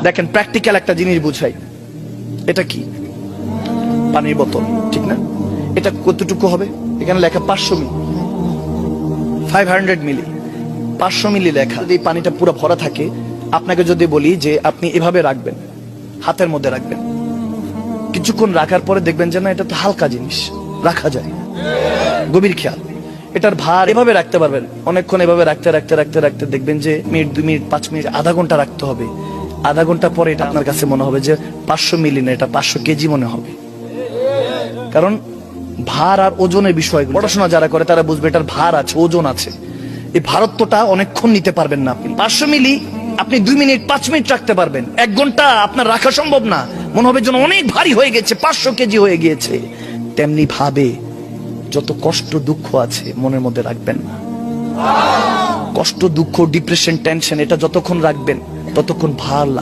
দেখেন প্র্যাকটিক্যাল একটা জিনিস বুঝাই। এটা কি? পানির বোতল, ঠিক না? এটা কতটুকু হবে? এখানে লেখা 500 মিলি, 500 মিলি, 500 মিলি লেখা। যদি পানিটা পুরো ভরা থাকে, আপনাকে যদি বলি যে আপনি এভাবে রাখবেন, হাতের মধ্যে রাখবেন, কিছুক্ষণ রাখার পরে দেখবেন যে না, এটা তো হালকা জিনিস, রাখা যায়। গভীর খেয়াল। এটার ভার এভাবে রাখতে পারবেন অনেকক্ষণ, এভাবে রাখতে রাখতে রাখতে রাখতে দেখবেন যে মিনিট, 2 মিনিট, 5 মিনিট, আধা ঘন্টা রাখতে হবে। আধা ঘন্টা পরে এটা আপনার কাছে মনে হবে যে 500 মিলি না, এটা 500 কেজি মনে হবে। কারণ ভার আর ওজনের বিষয়, পড়াশোনা যারা করে তারা বুঝবে এটার ভার আছে, ওজন আছে। এই ভারত্বটা অনেকক্ষণ নিতে পারবেন না আপনি। 500 মিলি আপনি 2 মিনিট, 5 মিনিট রাখতে পারবেন, 1 ঘন্টা আপনার রাখা সম্ভব না। মনে হবে যেন অনেক ভারী হয়ে গেছে, 500 কেজি হয়ে গিয়েছে। তেমনি ভাবে যত কষ্ট দুঃখ আছে মনের মধ্যে রাখবেন না। কষ্ট দুঃখ, ডিপ্রেশন, টেনশন, এটা যতক্ষণ রাখবেন ততক্ষণ ভার লাগবে।